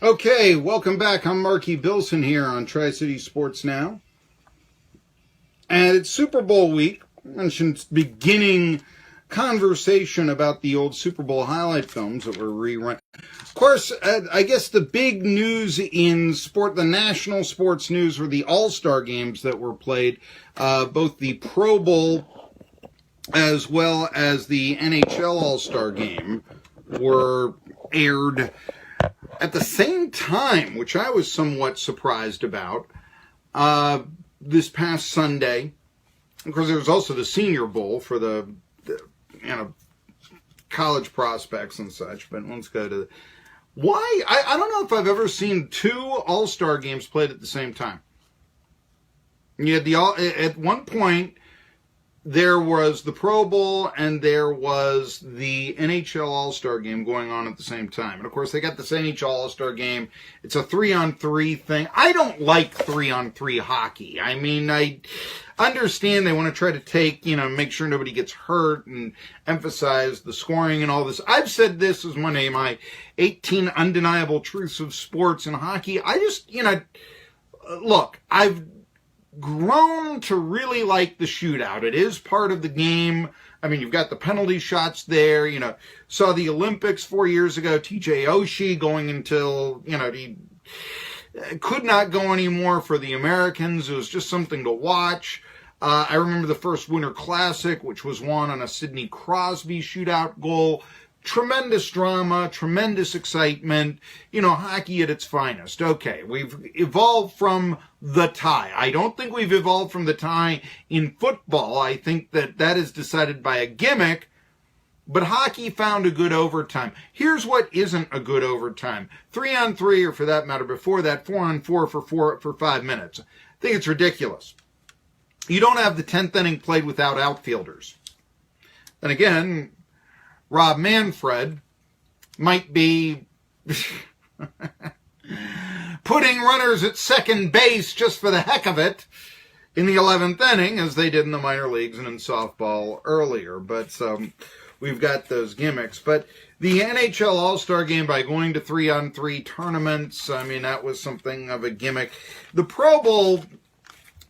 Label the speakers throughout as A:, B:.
A: Okay, welcome back. I'm Marky Billson here on Tri-City Sports Now. And it's Super Bowl week. I mentioned beginning conversation about the old Super Bowl highlight films that were rerun. Of course, I guess the big news in sport, the national sports news, were the All-Star games that were played. Both the Pro Bowl as well as the NHL All-Star game were aired at the same time, which I was somewhat surprised about, this past Sunday. Of course, there was also the Senior Bowl for the college prospects and such. But let's go to why. I don't know if I've ever seen two All-Star games played at the same time. You had at one point there was the Pro Bowl and there was the NHL All-Star game going on at the same time. And of course, they got this NHL All-Star game. It's a 3-on-3 thing. I don't like 3-on-3 hockey. I mean, I understand they want to try to take, make sure nobody gets hurt and emphasize the scoring and all this. I've said this as one of my 18 undeniable truths of sports and hockey. I just, look, I've grown to really like the shootout. It is part of the game. I mean, you've got the penalty shots there. Saw the Olympics 4 years ago, TJ Oshie going until, he could not go anymore for the Americans. It was just something to watch. I remember the first Winter Classic, which was won on a Sidney Crosby shootout goal. Tremendous drama, tremendous excitement, hockey at its finest. Okay, we've evolved from the tie. I don't think we've evolved from the tie in football. I think that is decided by a gimmick, but hockey found a good overtime. Here's what isn't a good overtime. 3-on-3, or for that matter, before that, 4-on-4 for 5 minutes. I think it's ridiculous. You don't have the 10th inning played without outfielders. And again, Rob Manfred might be putting runners at second base just for the heck of it in the 11th inning, as they did in the minor leagues and in softball earlier. But we've got those gimmicks. But the NHL All-Star game, by going to 3-on-3 tournaments, I mean, that was something of a gimmick. The Pro Bowl,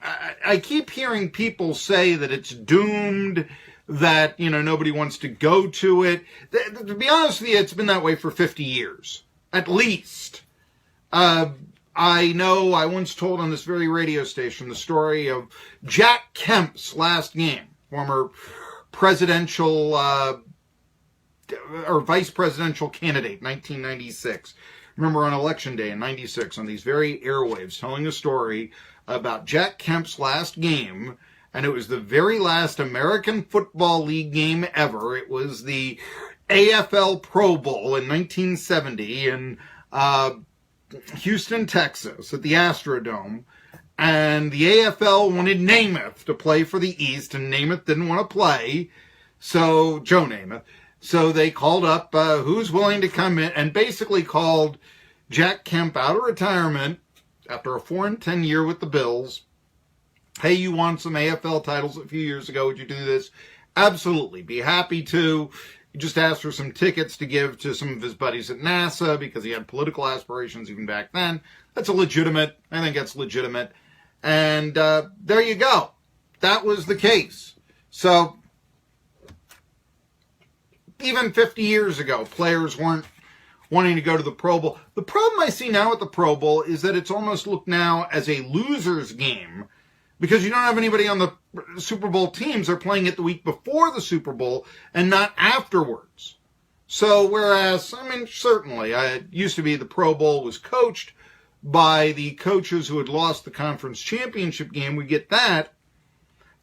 A: I keep hearing people say that it's doomed, that, nobody wants to go to it. To be honest with you, it's been that way for 50 years, at least. I know I once told on this very radio station the story of Jack Kemp's last game, former presidential or vice presidential candidate, 1996. Remember on Election Day in 96, on these very airwaves, telling a story about Jack Kemp's last game. And it was the very last American Football League game ever. It was the AFL Pro Bowl in 1970 in Houston, Texas, at the Astrodome. And the AFL wanted Namath to play for the East, and Namath didn't want to play. So, Joe Namath. So they called up who's willing to come in, and basically called Jack Kemp out of retirement after a 4-10 year with the Bills. Hey, you won some AFL titles a few years ago. Would you do this? Absolutely. Be happy to. He just asked for some tickets to give to some of his buddies at NASA because he had political aspirations even back then. That's legitimate. I think that's legitimate. And there you go. That was the case. So even 50 years ago, players weren't wanting to go to the Pro Bowl. The problem I see now with the Pro Bowl is that it's almost looked now as a loser's game, because you don't have anybody on the Super Bowl teams. They're playing it the week before the Super Bowl and not afterwards. So whereas, certainly, it used to be the Pro Bowl was coached by the coaches who had lost the conference championship game. We get that.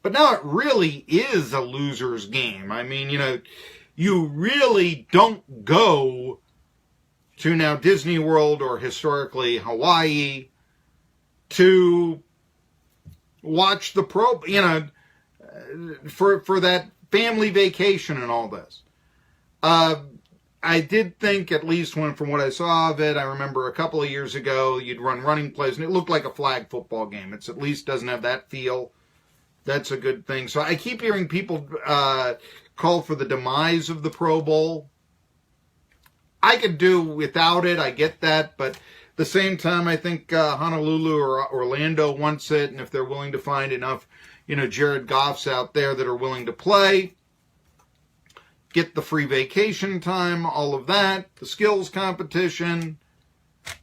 A: But now it really is a loser's game. You really don't go to now Disney World or historically Hawaii to watch the for that family vacation and all this. I did think, at least from what I saw of it, I remember a couple of years ago, you'd run running plays, and it looked like a flag football game. It's at least doesn't have that feel. That's a good thing. So I keep hearing people call for the demise of the Pro Bowl. I could do without it, I get that, but the same time, I think Honolulu or Orlando wants it, and if they're willing to find enough, Jared Goffs out there that are willing to play, get the free vacation time, all of that, the skills competition,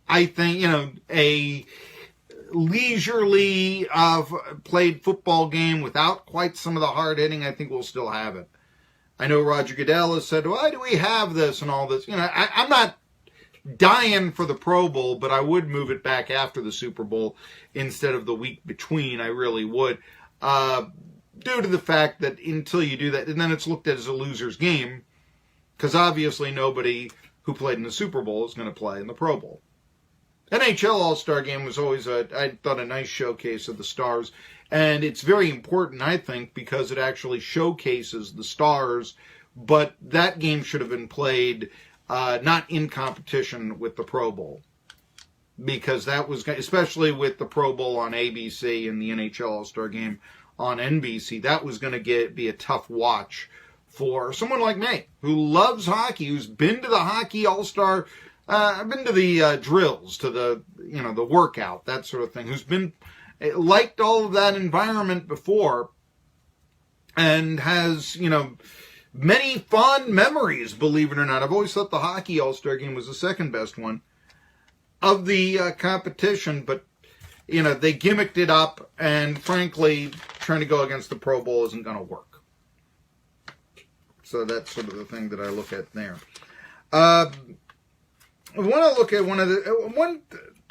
A: I think, a leisurely played football game without quite some of the hard hitting, I think we'll still have it. I know Roger Goodell has said, why do we have this and all this? I'm not dying for the Pro Bowl, but I would move it back after the Super Bowl instead of the week between. I really would. Due to the fact that until you do that, and then it's looked at as a loser's game, because obviously nobody who played in the Super Bowl is going to play in the Pro Bowl. NHL All-Star Game was always, I thought, a nice showcase of the stars. And it's very important, I think, because it actually showcases the stars. But that game should have been played not in competition with the Pro Bowl. Because that was, especially with the Pro Bowl on ABC and the NHL All-Star Game on NBC, that was going to be a tough watch for someone like me, who loves hockey, who's been to the Hockey All-Star. I've been to the drills, to the the workout, that sort of thing. Who's been liked all of that environment before, and has many fond memories. Believe it or not, I've always thought the Hockey All-Star Game was the second best one of the competition, but they gimmicked it up, and frankly, trying to go against the Pro Bowl isn't going to work. So that's sort of the thing that I look at there. I want to look at one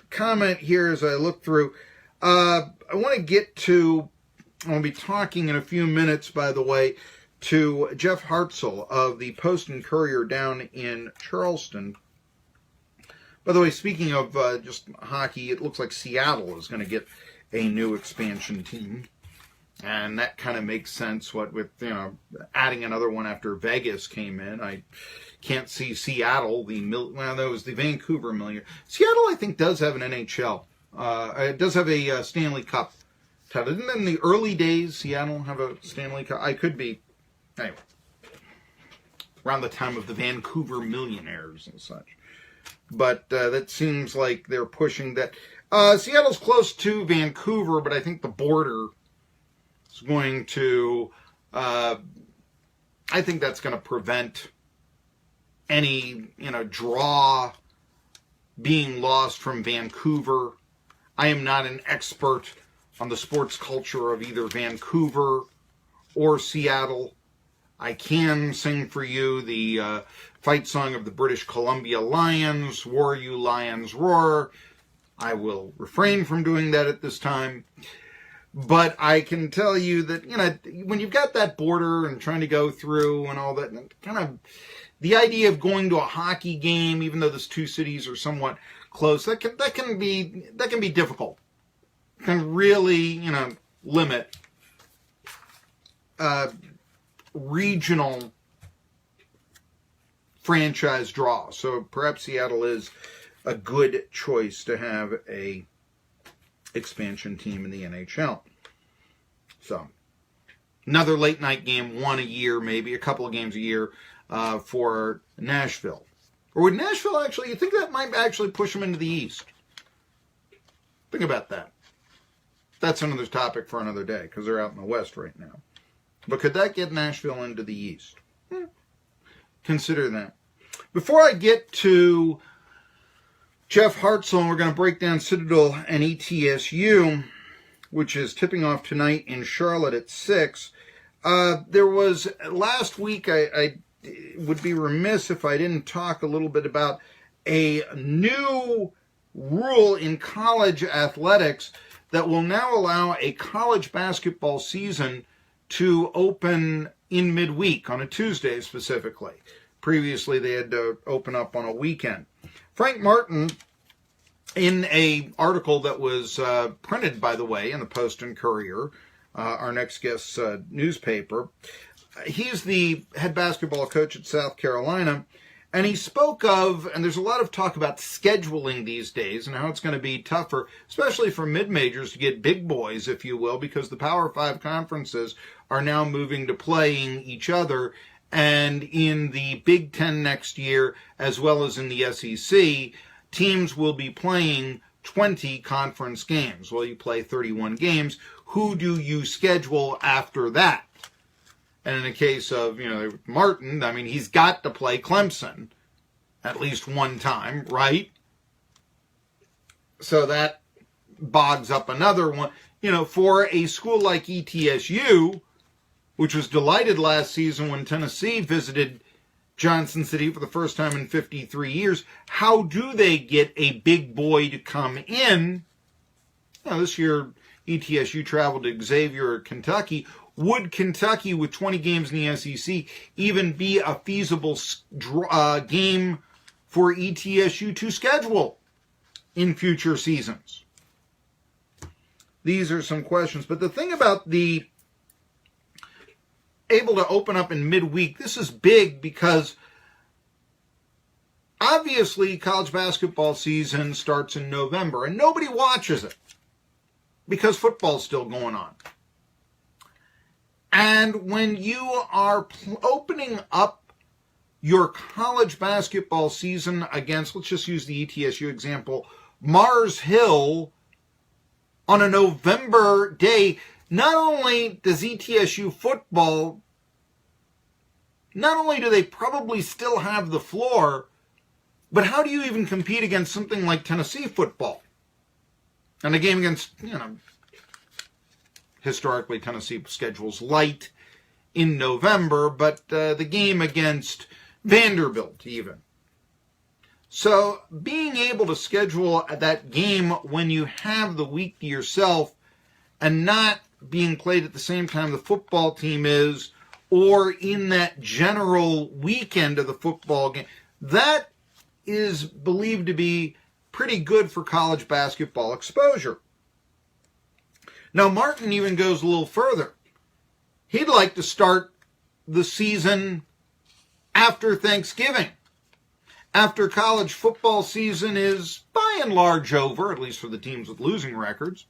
A: comment here as I look through. I want to get to, I'll be talking in a few minutes, by the way, to Jeff Hartzell of the Post and Courier down in Charleston. By the way, speaking of just hockey, it looks like Seattle is going to get a new expansion team. And that kind of makes sense, with adding another one after Vegas came in. I can't see Seattle, that was the Vancouver Million. Seattle, I think, does have an NHL. It does have a Stanley Cup title. Didn't in the early days Seattle have a Stanley Cup? I could be. Anyway. Around the time of the Vancouver Millionaires and such. But that seems like they're pushing that. Seattle's close to Vancouver, but I think the border is going to, I think that's going to prevent any, draw being lost from Vancouver. I am not an expert on the sports culture of either Vancouver or Seattle. I can sing for you the fight song of the British Columbia Lions, Roar You Lions Roar. I will refrain from doing that at this time. But I can tell you that, when you've got that border and trying to go through and all that, kind of the idea of going to a hockey game, even though those two cities are somewhat close, that can be difficult. It can really, limit regional franchise draw. So perhaps Seattle is a good choice to have a expansion team in the NHL. So another late night game, one a year, maybe a couple of games a year for Nashville. Or would Nashville actually, you think that might actually push them into the East? Think about that. That's another topic for another day, because they're out in the West right now. But could that get Nashville into the East? Consider that. Before I get to Jeff Hartzell, and we're going to break down Citadel and ETSU, which is tipping off tonight in Charlotte at 6. There was, last week, I would be remiss if I didn't talk a little bit about a new rule in college athletics that will now allow a college basketball season to open in midweek, on a Tuesday specifically. Previously, they had to open up on a weekend. Frank Martin, in an article that was printed, by the way, in the Post and Courier, our next guest's newspaper, he's the head basketball coach at South Carolina, and he spoke of, and there's a lot of talk about scheduling these days and how it's going to be tougher, especially for mid-majors, to get big boys, if you will, because the Power 5 conferences are now moving to playing each other. And in the Big Ten next year, as well as in the SEC, teams will be playing 20 conference games. Well, you play 31 games. Who do you schedule after that? And in the case of, Martin, I mean, he's got to play Clemson at least one time, right? So that bogs up another one. For a school like ETSU, which was delighted last season when Tennessee visited Johnson City for the first time in 53 years, how do they get a big boy to come in? This year, ETSU traveled to Xavier, Kentucky. Would Kentucky, with 20 games in the SEC, even be a feasible game for ETSU to schedule in future seasons? These are some questions. But the thing about the able to open up in midweek, this is big because obviously college basketball season starts in November and nobody watches it because football's still going on. And when you are opening up your college basketball season against, let's just use the ETSU example, Mars Hill on a November day, not only does ETSU football, not only do they probably still have the floor, but how do you even compete against something like Tennessee football? And a game against, historically Tennessee schedules light in November, but the game against Vanderbilt even. So being able to schedule that game when you have the week to yourself and not being played at the same time the football team is, or in that general weekend of the football game, that is believed to be pretty good for college basketball exposure. Now, Martin even goes a little further. He'd like to start the season after Thanksgiving, after college football season is by and large over, at least for the teams with losing records,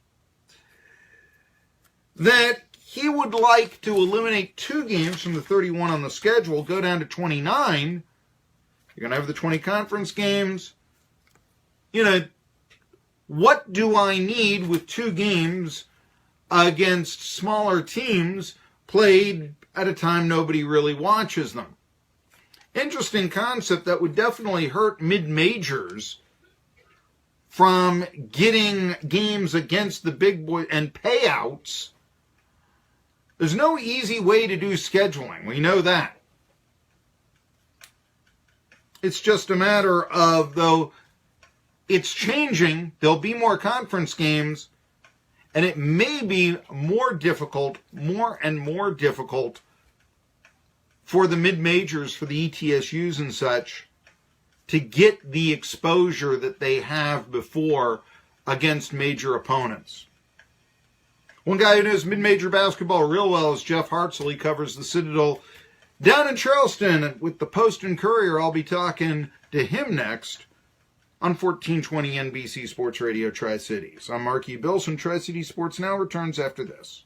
A: that he would like to eliminate 2 games from the 31 on the schedule, go down to 29. You're going to have the 20 conference games. What do I need with 2 games against smaller teams played at a time nobody really watches them? Interesting concept that would definitely hurt mid-majors from getting games against the big boys and payouts. There's no easy way to do scheduling. We know that. It's just a matter of, though, it's changing. There'll be more conference games, and it may be more and more difficult for the mid-majors, for the ETSUs and such, to get the exposure that they have before against major opponents. One guy who knows mid-major basketball real well is Jeff Hartzell. He covers the Citadel down in Charleston with the Post and Courier. I'll be talking to him next on 1420 NBC Sports Radio Tri-Cities. I'm Marky Billson. Tri-City Sports Now returns after this.